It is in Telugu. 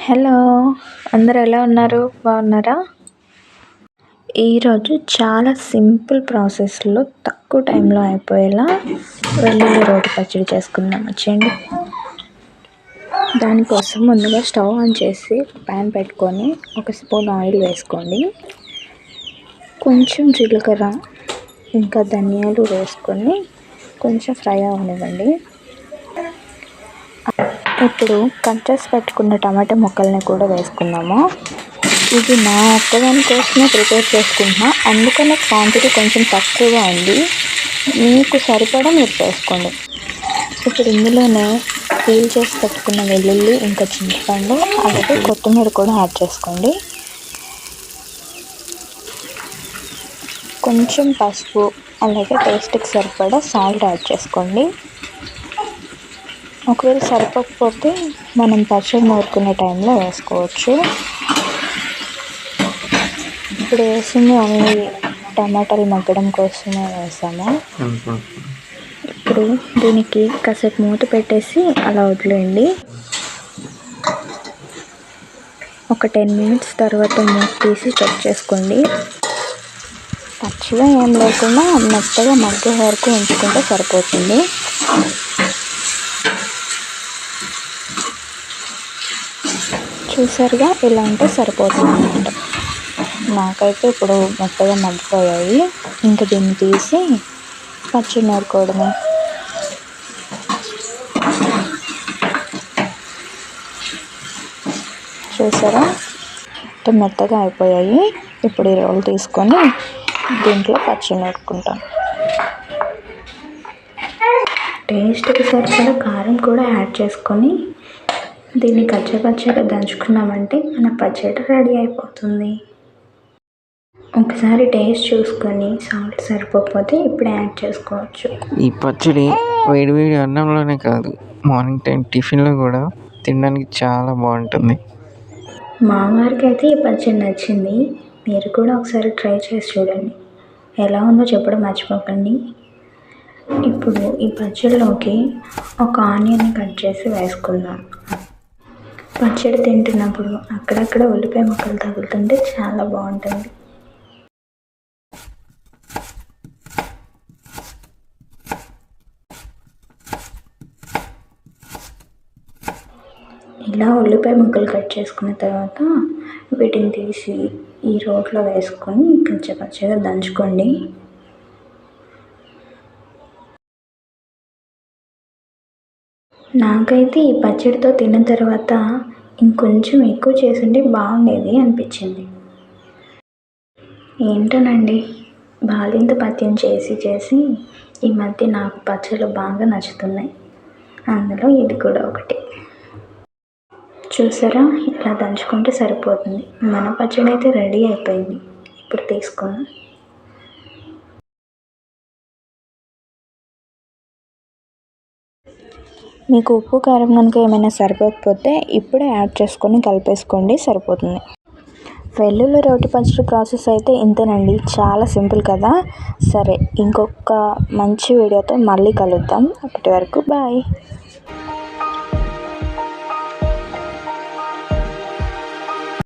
హలో, అందరు ఎలా ఉన్నారు? బాగున్నారా? ఈరోజు చాలా సింపుల్ ప్రాసెస్లో తక్కువ టైంలో అయిపోయేలా వెల్లుల్లి రోటి పచ్చడి చేసుకుందాం వచ్చేయండి. దానికోసం ముందుగా స్టవ్ ఆన్ చేసి ప్యాన్ పెట్టుకొని 1 స్పూన్ ఆయిల్ వేసుకోండి. కొంచెం జీలకర్ర ఇంకా ధనియాలు వేసుకొని కొంచెం ఫ్రై అవనివ్వండి. ఇప్పుడు కట్ చేసి పెట్టుకున్న టమాటా ముక్కల్ని కూడా వేసుకుందాము. ఇది నా ఒక్కదాని కోసమే ప్రిపేర్ చేసుకుంటున్నా, అందుకనే క్వాంటిటీ కొంచెం తక్కువగా ఉంది. మీకు సరిపడా మీరు చేసుకోండి. ఇప్పుడు ఇందులోనే పీల్ చేసి పెట్టుకున్న వెల్లుల్లి ఇంకా చింతపండు అలాగే కొత్తిమీర కూడా యాడ్ చేసుకోండి. కొంచెం పసుపు అలాగే టేస్ట్కి సరిపడా సాల్ట్ యాడ్ చేసుకోండి. ఒకవేళ సరిపోకపోతే మనం పచ్చడి నూరుకునే టైంలో వేసుకోవచ్చు. ఇప్పుడు వేసింది ఓన్లీ టమాటాలు మగ్గడం కోసమే వేసాము. ఇప్పుడు దీనికి కాసేపు మూత పెట్టేసి అలా వదిలేయండి. ఒక 10 మినిట్స్ తర్వాత మూత తీసి చెక్ చేసుకోండి. పచ్చిగా ఏం లేకుండా మెత్తగా మగ్గే వరకు ఉంచుకుంటే సరిపోతుంది. చూసారుగా, ఇలా ఉంటే సరిపోతుంది అన్నమాట. నాకైతే ఇప్పుడు మెత్తగా మగ్గిపోయాయి. ఇంకా దీన్ని తీసి పచ్చడి నూరుకోవడమే. చూసారా, మెత్తగా అయిపోయాయి. ఇప్పుడు ఈ రోల్ తీసుకొని దీంట్లో పచ్చడి నూరుకుంటాం. టేస్ట్కి సరిపడా కారం కూడా యాడ్ చేసుకొని దీన్ని కచ్చపచ్చగా దంచుకున్నామంటే మన పచ్చడి రెడీ అయిపోతుంది. ఒకసారి టేస్ట్ చూసుకొని సాల్ట్ సరిపోకపోతే ఇప్పుడు యాడ్ చేసుకోవచ్చు. ఈ పచ్చడి వేడివేడి అన్నంలోనే కాదు, మార్నింగ్ టైం టిఫిన్లో కూడా తినడానికి చాలా బాగుంటుంది. మా వారికి అయితే ఈ పచ్చడి నచ్చింది. మీరు కూడా ఒకసారి ట్రై చేసి చూడండి. ఎలా ఉందో చెప్పడం మర్చిపోకండి. ఇప్పుడు ఈ పచ్చడిలోకి ఒక ఆనియన్ని కట్ చేసి వేసుకుందాం. పచ్చడి తింటున్నప్పుడు అక్కడక్కడ ఉల్లిపాయ ముక్కలు తగులుతుంటే చాలా బాగుంటుంది. ఇలా ఉల్లిపాయ ముక్కలు కట్ చేసుకున్న తర్వాత వీటిని తీసి ఈ రోట్లో వేసుకొని కచ్చపచ్చగా దంచుకోండి. నాకైతే ఈ పచ్చడితో తిన్న తర్వాత ఇంకొంచెం ఎక్కువ చేసుంటే బాగుండేది అనిపించింది. ఏంటోనండి, బాలింత పద్యం చేసి ఈ మధ్య నాకు పచ్చళ్ళు బాగా నచ్చుతున్నాయి. అందులో ఇది కూడా ఒకటి. చూసారా, ఇలా దంచుకుంటే సరిపోతుంది. మన పచ్చడి అయితే రెడీ అయిపోయింది. ఇప్పుడు తీసుకుందాం. మీకు ఉప్పు కారం కనుక ఏమైనా సరిపోకపోతే ఇప్పుడే యాడ్ చేసుకొని కలిపేసుకోండి, సరిపోతుంది. వెల్లుల్లి రోటి పచ్చడి ప్రాసెస్ అయితే ఇంతేనండి, చాలా సింపుల్ కదా. సరే, ఇంకొక మంచి వీడియోతో మళ్ళీ కలుద్దాం. అప్పటి వరకు బాయ్.